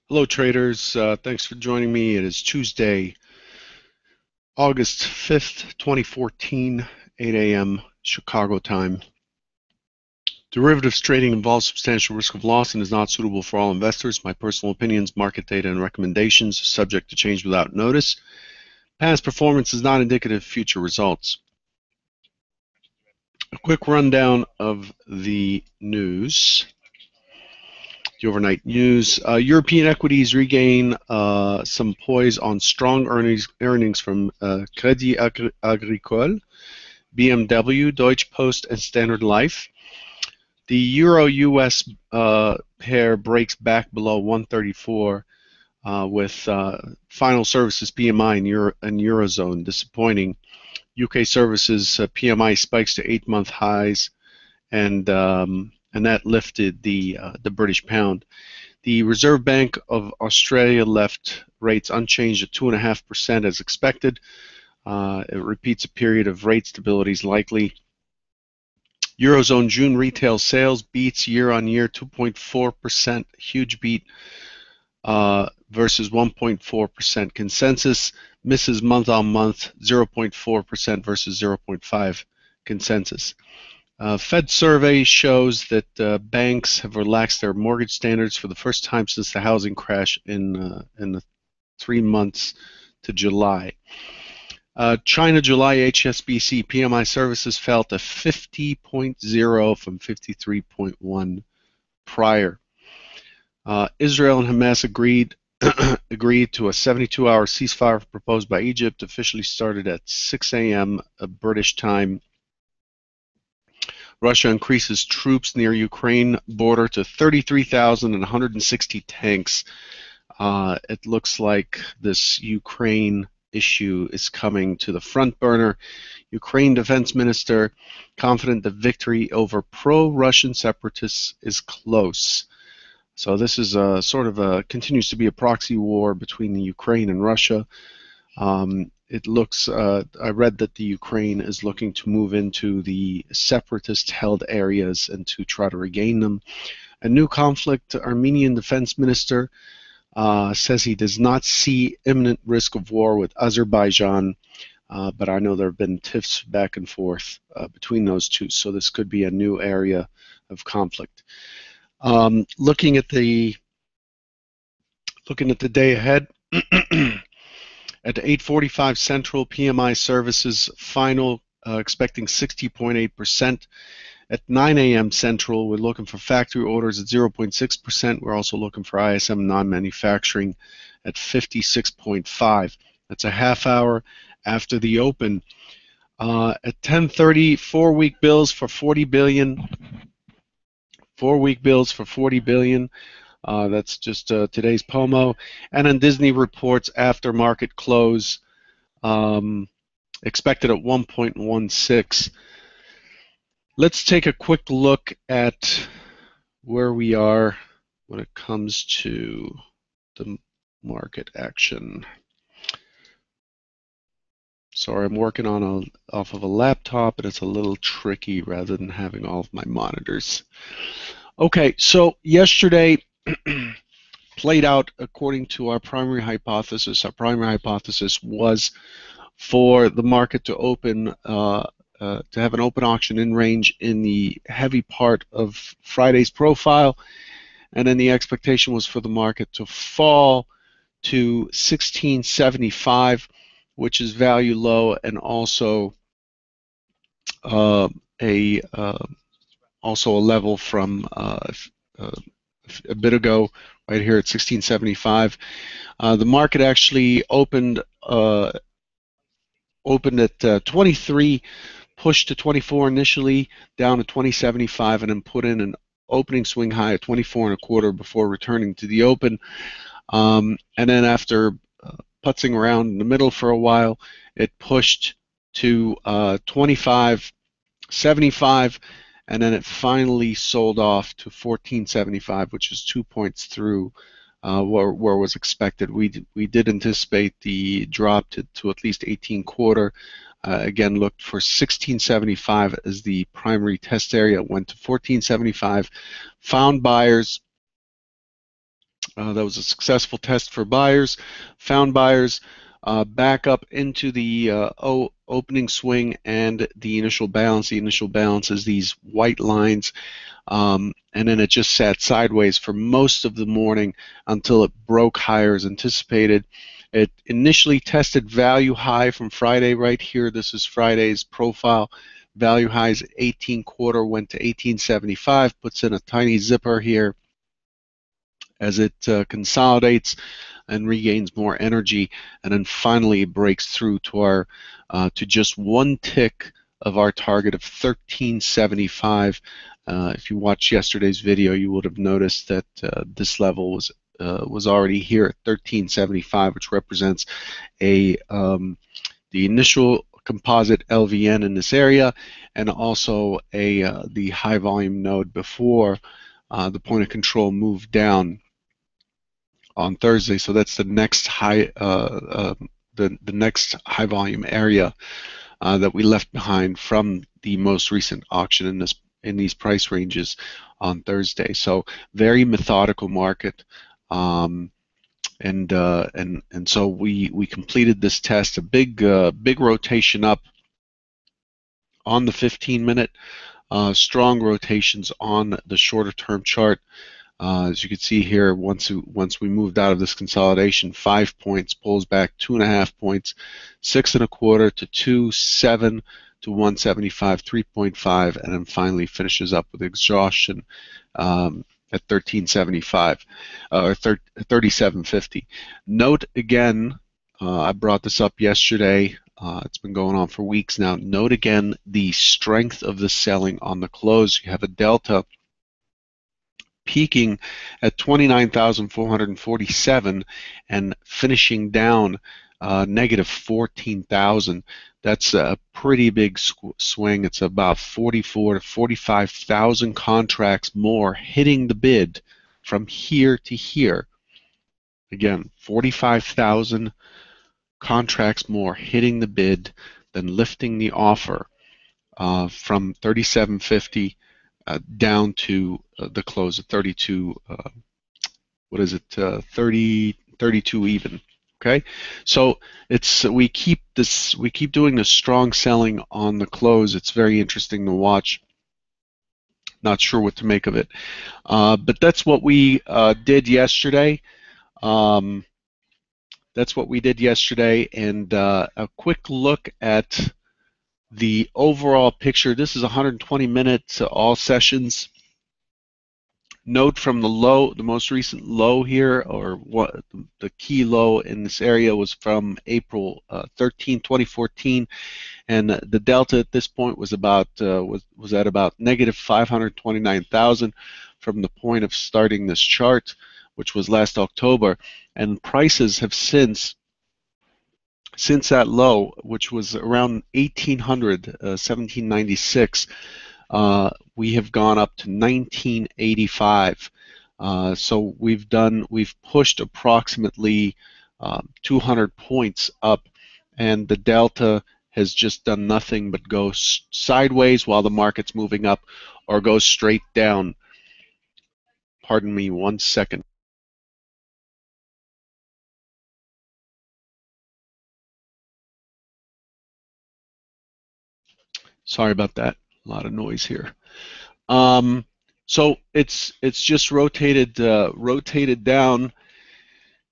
Hello, traders. Thanks for joining me. It is Tuesday, August 5th, 2014, 8 a.m. Chicago time. Derivatives trading involves substantial risk of loss and is not suitable for all investors. My personal opinions, market data, and recommendations are subject to change without notice. Past performance is not indicative of future results. A quick rundown of the news. The overnight news. European equities regain some poise on strong earnings from Crédit Agricole, BMW, Deutsche Post, and Standard Life. The Euro-US pair breaks back below 134 with final services PMI in Eurozone disappointing. UK services PMI spikes to 8-month highs, and that lifted the British pound. The Reserve Bank of Australia left rates unchanged at 2.5% as expected. It repeats a period of rate stability is likely. Eurozone June retail sales beats year-on-year 2.4%, huge beat versus 1.4% consensus. Misses month-on-month 0.4% versus 0.5% consensus. Fed survey shows that banks have relaxed their mortgage standards for the first time since the housing crash in the 3 months to July. China July HSBC PMI services fell to 50.0 from 53.1 prior. Israel and Hamas agreed to a 72-hour ceasefire proposed by Egypt, officially started at 6 a.m. British time. Russia increases troops near Ukraine border to 33,000 and 160 tanks. It looks like this Ukraine issue is coming to the front burner. Ukraine defense minister confident the victory over pro-Russian separatists is close. So this is continues to be a proxy war between the Ukraine and Russia. It looks, I read that the Ukraine is looking to move into the separatist-held areas and to try to regain them. A new conflict, Armenian defense minister says he does not see imminent risk of war with Azerbaijan, but I know there have been tiffs back and forth between those two, so this could be a new area of conflict. Looking at the day ahead, at 8:45 Central, PMI services final expecting 60.8%. At 9 a.m. Central, we're looking for factory orders at 0.6%. We're also looking for ISM non-manufacturing at 56.5. That's a half hour after the open. At 10:30, 4-week bills for 40 billion. 4-week bills for 40 billion. That's just today's POMO. And then Disney reports after market close, expected at 1.16. Let's take a quick look at where we are when it comes to the market action. Sorry, I'm working on off of a laptop, and it's a little tricky rather than having all of my monitors. Okay, so yesterday played out according to our primary hypothesis. Our primary hypothesis was for the market to open, to have an open auction in range in the heavy part of Friday's profile, and then the expectation was for the market to fall to 1675, which is value low, and also also a level from a bit ago, right here at 1675. The market actually opened at 23, pushed to 24 initially, down to 2075, and then put in an opening swing high at 24.25 before returning to the open. And then after putzing around in the middle for a while, it pushed to 25.75, and then it finally sold off to 14.75, which is 2 points through where was expected. We did anticipate the drop to at least 18.25. Again, looked for 16.75 as the primary test area. It went to 14.75, found buyers, That was a successful test for buyers, found buyers back up into the opening swing and the initial balance. The initial balance is these white lines, and then it just sat sideways for most of the morning until it broke higher as anticipated. It initially tested value high from Friday right here. This is Friday's profile. Value highs 18.25 went to 18.75, puts in a tiny zipper here as it consolidates and regains more energy, and then finally breaks through to our to just one tick of our target of 1375. If you watched yesterday's video, you would have noticed that this level was already here at 1375, which represents a the initial composite LVN in this area, and also the high volume node before the point of control moved down on Thursday. So that's the next high the next high volume area that we left behind from the most recent auction in these price ranges on Thursday. So very methodical market, and so we completed this test, a big rotation up on the 15-minute, strong rotations on the shorter term chart. As you can see here, once we moved out of this consolidation, 5 points, pulls back 2.5 points, 6.25 to 2, 7 to 175, 3.5, and then finally finishes up with exhaustion at 1375 or 3750. Note again, I brought this up yesterday. It's been going on for weeks now. Note again the strength of the selling on the close. You have a delta peaking at 29,447 and finishing down negative 14,000. That's a pretty big swing. It's about 44 to 45,000 contracts more hitting the bid from here to here. Again, 45,000 contracts more hitting the bid than lifting the offer from 3750 down to the close at 32. What is it? 32 even. Okay, so we keep doing this strong selling on the close. It's very interesting to watch. Not sure what to make of it, but that's what we did yesterday. That's what we did yesterday, and a quick look at the overall picture. This is 120 minutes, all sessions. Note from the low, the most recent low here, or what the key low in this area was from April 13, 2014, and the delta at this point was about was at about negative 529,000 from the point of starting this chart, which was last October, and prices have since that low, which was around 1800, 1796, we have gone up to 1985. So we've pushed approximately 200 points up, and the delta has just done nothing but go sideways while the market's moving up, or go straight down. Pardon me 1 second. Sorry about that. A lot of noise here. So it's just rotated down,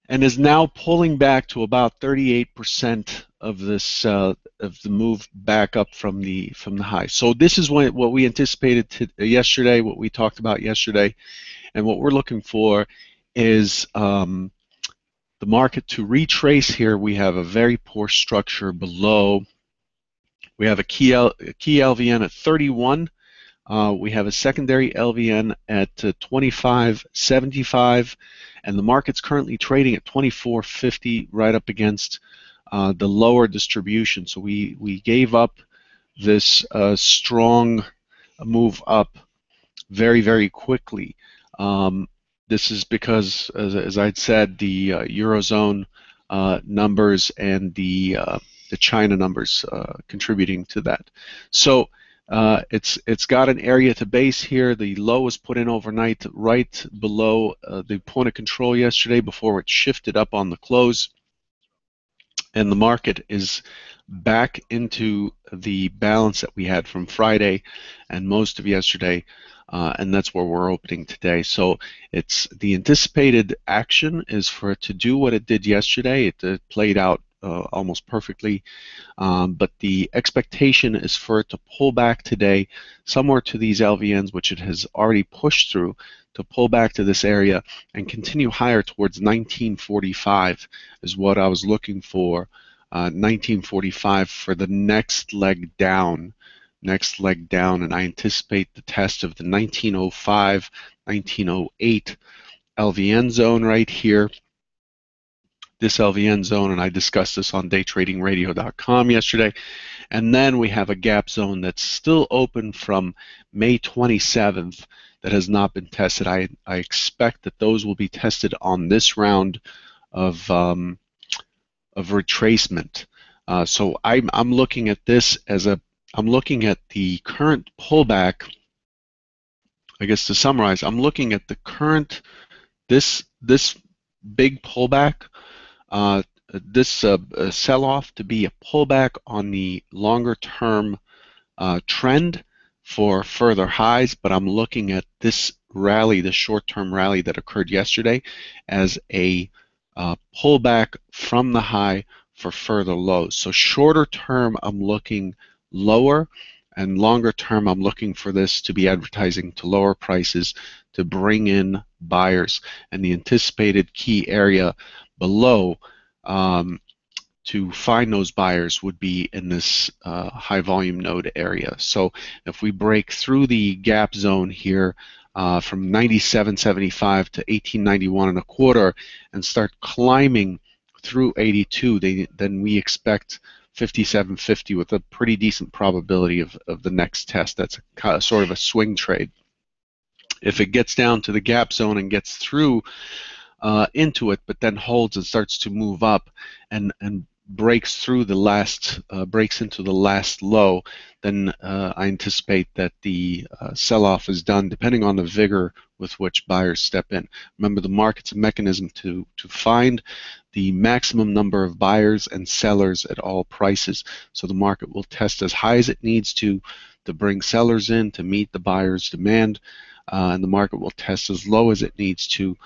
and is now pulling back to about 38% of this of the move back up from the high. So this is what we anticipated yesterday, what we talked about yesterday, and what we're looking for is the market to retrace here. We have a very poor structure below. We have a key LVN at 31. We have a secondary LVN at 25.75, and the market's currently trading at 24.50, right up against the lower distribution. So we gave up this strong move up very, very quickly. This is because, as I'd said, the Eurozone numbers and the China numbers contributing to that. So It's got an area to base here. The low was put in overnight right below the point of control yesterday before it shifted up on the close, and the market is back into the balance that we had from Friday and most of yesterday, and that's where we're opening today. So it's the anticipated action is for it to do what it did yesterday. It played out almost perfectly. But the expectation is for it to pull back today somewhere to these LVNs, which it has already pushed through, to pull back to this area and continue higher towards 1945 is what I was looking for. 1945 for the next leg down. And I anticipate the test of the 1905, 1908 LVN zone right here. This LVN zone, and I discussed this on daytradingradio.com yesterday. And then we have a gap zone that's still open from May 27th that has not been tested. I expect that those will be tested on this round of retracement. So I'm looking at this as I'm looking at the current pullback. I guess to summarize, I'm looking at the current this big pullback. This sell-off to be a pullback on the longer-term trend for further highs, but I'm looking at this rally, the short-term rally that occurred yesterday, as a pullback from the high for further lows. So shorter term, I'm looking lower, and longer term, I'm looking for this to be advertising to lower prices to bring in buyers. And the anticipated key area below to find those buyers would be in this high volume node area. So if we break through the gap zone here from 97.75 to 1891.25 and start climbing through 82, then we expect 57.50 with a pretty decent probability of the next test. That's sort of a swing trade. If it gets down to the gap zone and gets through into it, but then holds and starts to move up and breaks through the last, breaks into the last low, then I anticipate that the sell-off is done, depending on the vigor with which buyers step in. Remember, the market's a mechanism to find the maximum number of buyers and sellers at all prices. So the market will test as high as it needs to bring sellers in to meet the buyers' demand, and the market will test as low as it needs to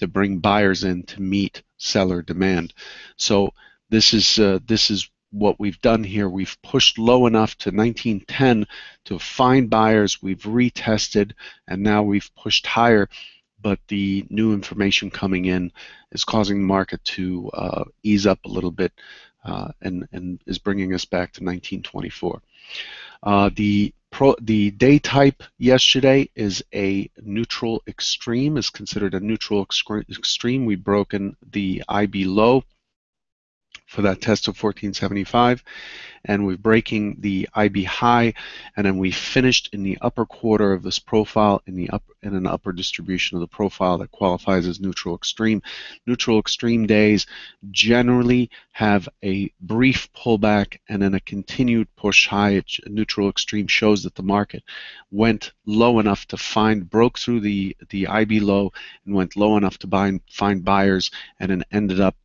bring buyers in to meet seller demand. So this is what we've done here. We've pushed low enough to 1910 to find buyers. We've retested, and now we've pushed higher. But the new information coming in is causing the market to ease up a little bit, and is bringing us back to 1924. The day type yesterday is a neutral extreme, is considered a neutral extreme. We've broken the IB low for that test of 1475, and we're breaking the IB high, and then we finished in the upper quarter of this profile in an upper distribution of the profile that qualifies as neutral extreme. Neutral extreme days generally have a brief pullback and then a continued push high. Neutral extreme shows that the market went low enough to broke through the IB low and went low enough to find buyers, and then ended up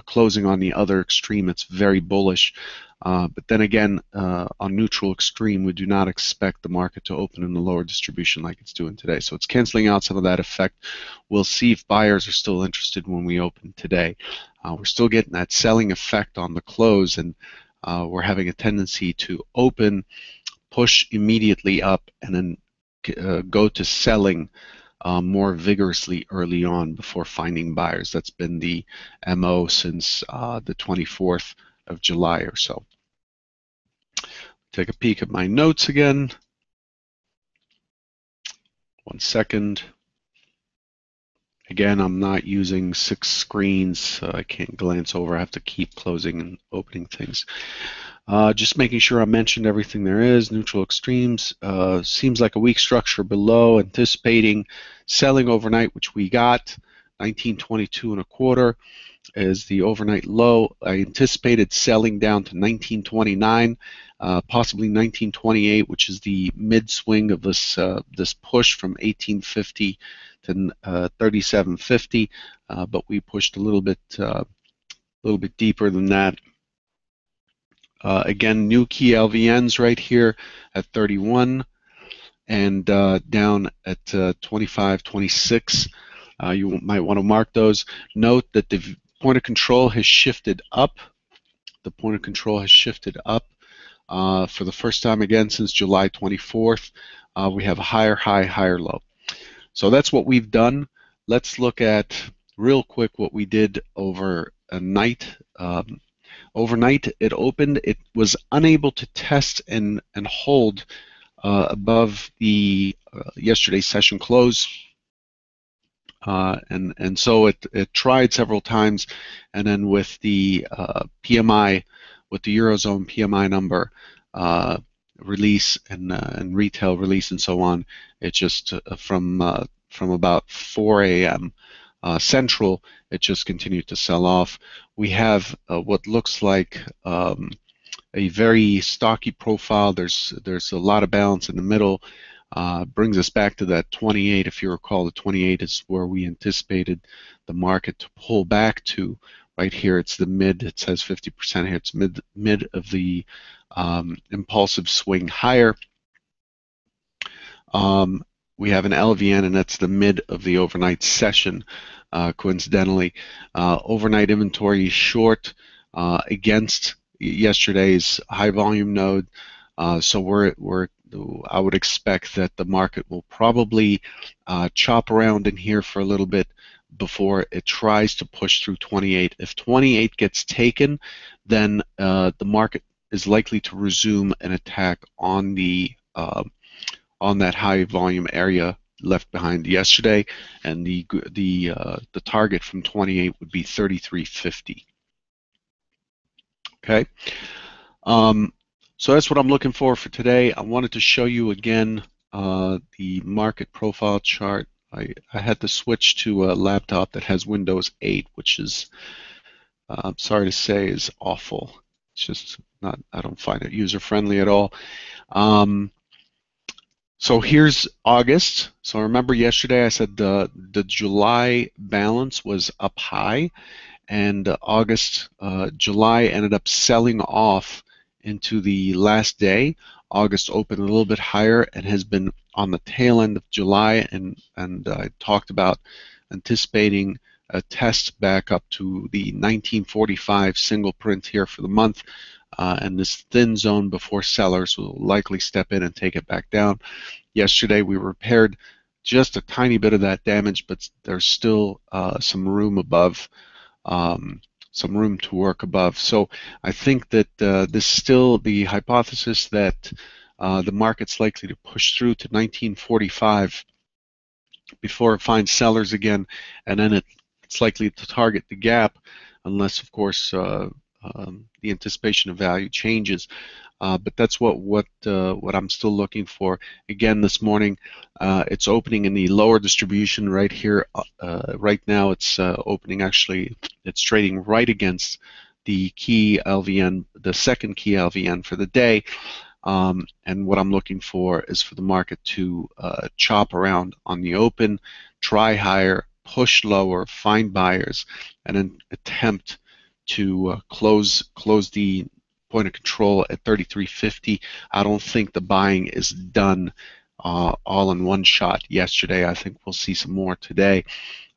closing on the other extreme. It's very bullish. But then again, on neutral extreme, we do not expect the market to open in the lower distribution like it's doing today. So it's canceling out some of that effect. We'll see if buyers are still interested when we open today. We're still getting that selling effect on the close, and we're having a tendency to open, push immediately up, and then go to selling more vigorously early on before finding buyers. That's been the MO since the 24th of July or so. Take a peek at my notes again. 1 second. Again, I'm not using 6 screens, so I can't glance over. I have to keep closing and opening things. Just making sure I mentioned everything there is. Neutral extremes. Seems like a weak structure below, anticipating selling overnight, which we got. 1922.25 is the overnight low. I anticipated selling down to 1929, possibly 1928, which is the mid swing of this this push from 1850 to 3750, but we pushed a little bit deeper than that. Again, new key LVNs right here at 31 and down at 25, 26. You might want to mark those. Note that the point of control has shifted up. The point of control has shifted up for the first time again since July 24th. We have a higher high, higher low. So that's what we've done. Let's look at real quick what we did overnight. Overnight, it opened. It was unable to test and hold above the yesterday's session close. And so it tried several times, and then with the PMI, with the Eurozone PMI number release and retail release and so on, it just from about 4 a.m. Central, it just continued to sell off. We have what looks like a very stocky profile. There's a lot of balance in the middle. Brings us back to that 28. If you recall, the 28 is where we anticipated the market to pull back to. Right here, it's the mid. It says 50% here. It's mid of the impulsive swing higher. We have an LVN, and that's the mid of the overnight session. Coincidentally, overnight inventory short against yesterday's high volume node. So I would expect that the market will probably chop around in here for a little bit before it tries to push through 28. If 28 gets taken, then the market is likely to resume an attack on that high volume area left behind yesterday, and the target from 28 would be 3350. Okay. So that's what I'm looking for today. I wanted to show you again the market profile chart. I had to switch to a laptop that has Windows 8, which is, I'm sorry to say, is awful. It's just not, I don't find it user-friendly at all. So here's August. So remember yesterday I said the July balance was up high, and July ended up selling off into the last day. August opened a little bit higher and has been on the tail end of July, and I talked about anticipating a test back up to the 1945 single print here for the month, and this thin zone before sellers will likely step in and take it back down. Yesterday we repaired just a tiny bit of that damage, but there's still some room above, some room to work above. So I think that this is still the hypothesis that the market's likely to push through to 1945 before it finds sellers again, and then it's likely to target the gap, unless of course the anticipation of value changes. But that's what I'm still looking for. Again, this morning, it's opening in the lower distribution right here. Right now, it's opening. Actually, it's trading right against the key LVN, the second key LVN for the day. And what I'm looking for is for the market to chop around on the open, try higher, push lower, find buyers, and then attempt to close the point of control at 3350. I don't think the buying is done all in one shot yesterday. I think we'll see some more today.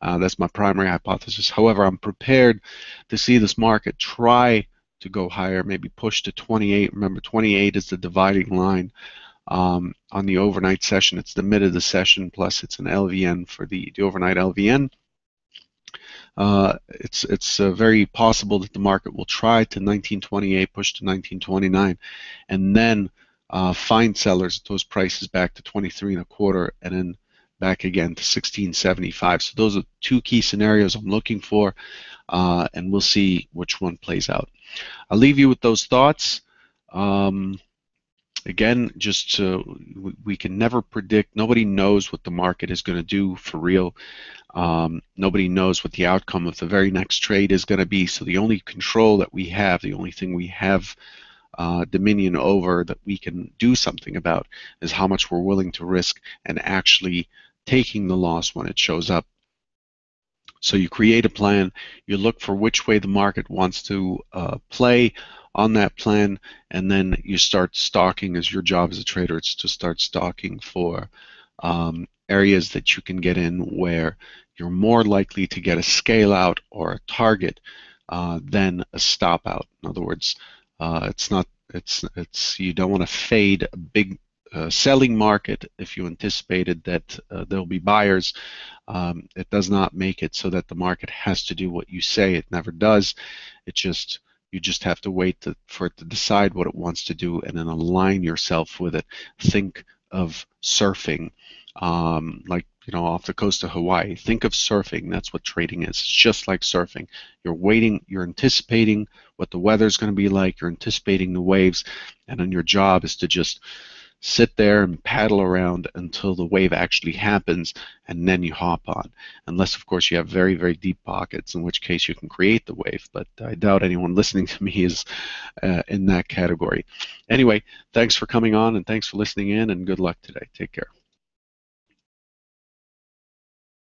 That's my primary hypothesis. However, I'm prepared to see this market try to go higher, maybe push to 28. Remember, 28 is the dividing line on the overnight session. It's the mid of the session, plus it's an LVN for the overnight LVN. It's very possible that the market will try to 1928, push to 1929, and then find sellers at those prices back to 23.25, and then back again to 1675. So those are two key scenarios I'm looking for, and we'll see which one plays out. I'll leave you with those thoughts. Again, just we can never predict. Nobody knows what the market is going to do for real. Nobody knows what the outcome of the very next trade is going to be. So the only control that we have, the only thing we have dominion over that we can do something about is how much we're willing to risk and actually taking the loss when it shows up. So you create a plan, you look for which way the market wants to play on that plan, and then you start stalking. As your job as a trader, it's to start stalking for areas that you can get in where you're more likely to get a scale out or a target than a stop out. In other words, it's you don't want to fade a big selling market if you anticipated that there'll be buyers. It does not make it so that the market has to do what you say. It never does. You just have to wait for it to decide what it wants to do and then align yourself with it. Think of surfing, like off the coast of Hawaii. Think of surfing. That's what trading is. It's just like surfing. You're waiting. You're anticipating what the weather's going to be like. You're anticipating the waves, and then your job is to just sit there and paddle around until the wave actually happens, and then you hop on. Unless, of course, you have very, very deep pockets, in which case you can create the wave. But I doubt anyone listening to me is in that category. Anyway, thanks for coming on, and thanks for listening in, and good luck today. Take care.